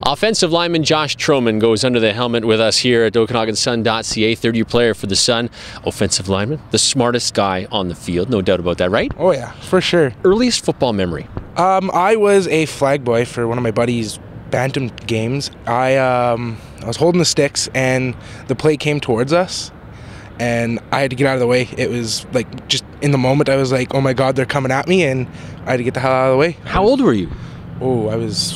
Offensive lineman Josh Troman goes under the helmet with us here at OkanaganSun.ca, third-year player for the Sun. Offensive lineman, the smartest guy on the field, no doubt about that, right? Oh yeah, for sure. Earliest football memory? I was a flag boy for one of my buddies' bantam games. I was holding the sticks and the play came towards us and I had to get out of the way. It was like just in the moment I was like, oh my God, they're coming at me, and I had to get the hell out of the way. How old were you? Oh, I was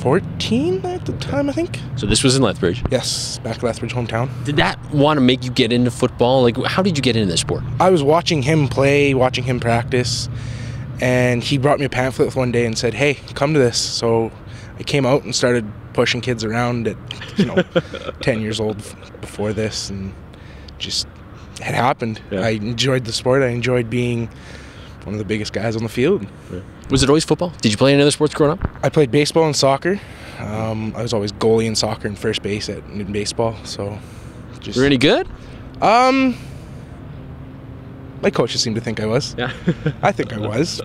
14 at the time, I think. So this was in Lethbridge? Yes, back Lethbridge, hometown. Did that want to make you get into football? Like, how did you get into this sport? I was watching him play, watching him practice, and he brought me a pamphlet one day and said, hey, come to this. So I came out and started pushing kids around at 10 years old before this, and just it happened. Yeah. I enjoyed the sport. I enjoyed being one of the biggest guys on the field. Yeah. Was it always football? Did you play any other sports growing up? I played baseball and soccer. I was always goalie in soccer and first base in baseball. So, were you any good? My coaches seem to think I was. Yeah, I think I was.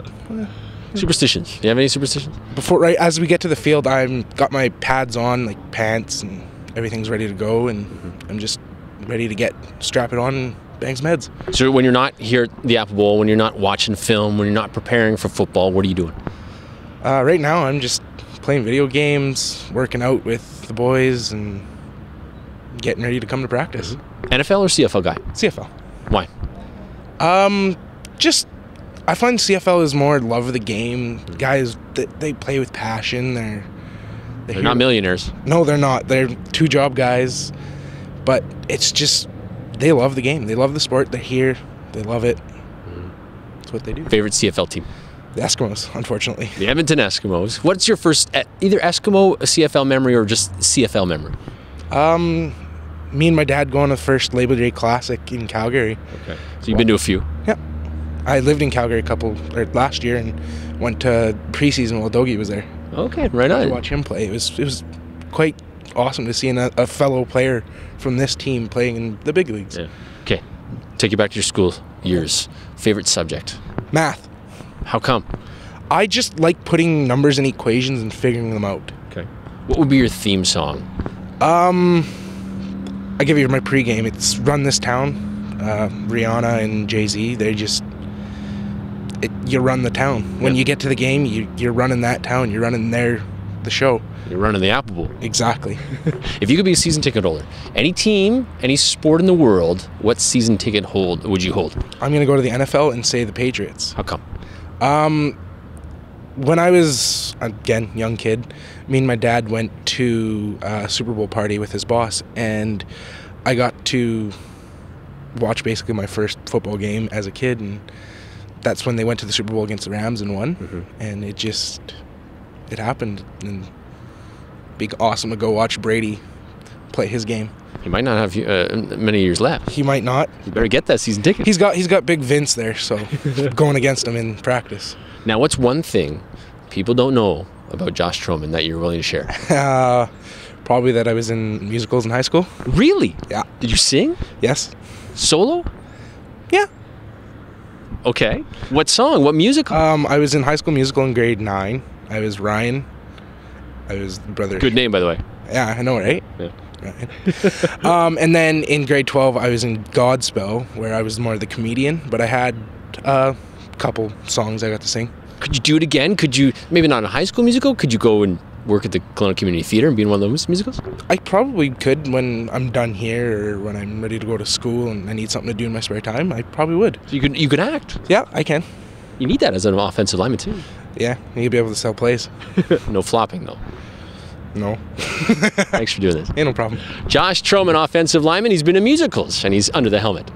Superstitions. Do you have any superstitions? Right as we get to the field, I've got my pads on, like pants, and everything's ready to go, and I'm just ready to strap it on and bang some heads. So when you're not here at the Apple Bowl, when you're not watching film, when you're not preparing for football, what are you doing? Right now, I'm just playing video games, working out with the boys, and getting ready to come to practice. NFL or CFL guy? CFL. Why? I find CFL is more love of the game. Guys, they play with passion. They're not millionaires. No, they're not. They're two-job guys. But it's just, they love the game. They love the sport. They're here. They love it. That's what they do. Favorite CFL team? The Eskimos, unfortunately. The Edmonton Eskimos. What's your first, either Eskimo, a CFL memory, or just CFL memory? Me and my dad going to the first Labor Day Classic in Calgary. Okay. So you've been to a few? Yep. I lived in Calgary last year and went to preseason while Dogie was there. Okay, right on. To watch him play. It was quite awesome to see a fellow player from this team playing in the big leagues. Yeah. Okay. Take you back to your school years. Favorite subject? Math. How come? I just like putting numbers in equations and figuring them out. Okay. What would be your theme song? I give you my pregame. It's Run This Town. Rihanna and Jay-Z, you run the town. When you get to the game, you're running that town. You're running the show. You're running the Apple Bowl. Exactly. If you could be a season ticket holder, any team, any sport in the world, what season ticket would you hold? I'm going to go to the NFL and say the Patriots. How come? When I was, again, young kid, me and my dad went to a Super Bowl party with his boss, and I got to watch basically my first football game as a kid, and that's when they went to the Super Bowl against the Rams and won. And it happened, and be awesome to go watch Brady play his game. He might not have many years left. He might not. You better get that season ticket. He's got Big Vince there, so going against him in practice. Now, what's one thing people don't know about Josh Troman that you're willing to share? Probably that I was in musicals in high school. Really? Yeah. Did you sing? Yes. Solo? Yeah. Okay. What song? What musical? I was in High School Musical in grade 9. I was Ryan. I was the brother. Good name, by the way. Yeah, I know, right? Yeah. Right. And then in grade 12, I was in Godspell, where I was more the comedian, but I had a couple songs I got to sing. Could you do it again? Could you, maybe not in a high school musical, could you go and work at the Kelowna Community Theatre and be in one of those musicals? I probably could when I'm done here, or when I'm ready to go to school and I need something to do in my spare time. I probably would. So you could act? Yeah, I can. You need that as an offensive lineman too. Yeah, you need to be able to sell plays. No flopping though. No. Thanks for doing this. Ain't no problem. Josh Troman, offensive lineman. He's been in musicals and he's under the helmet.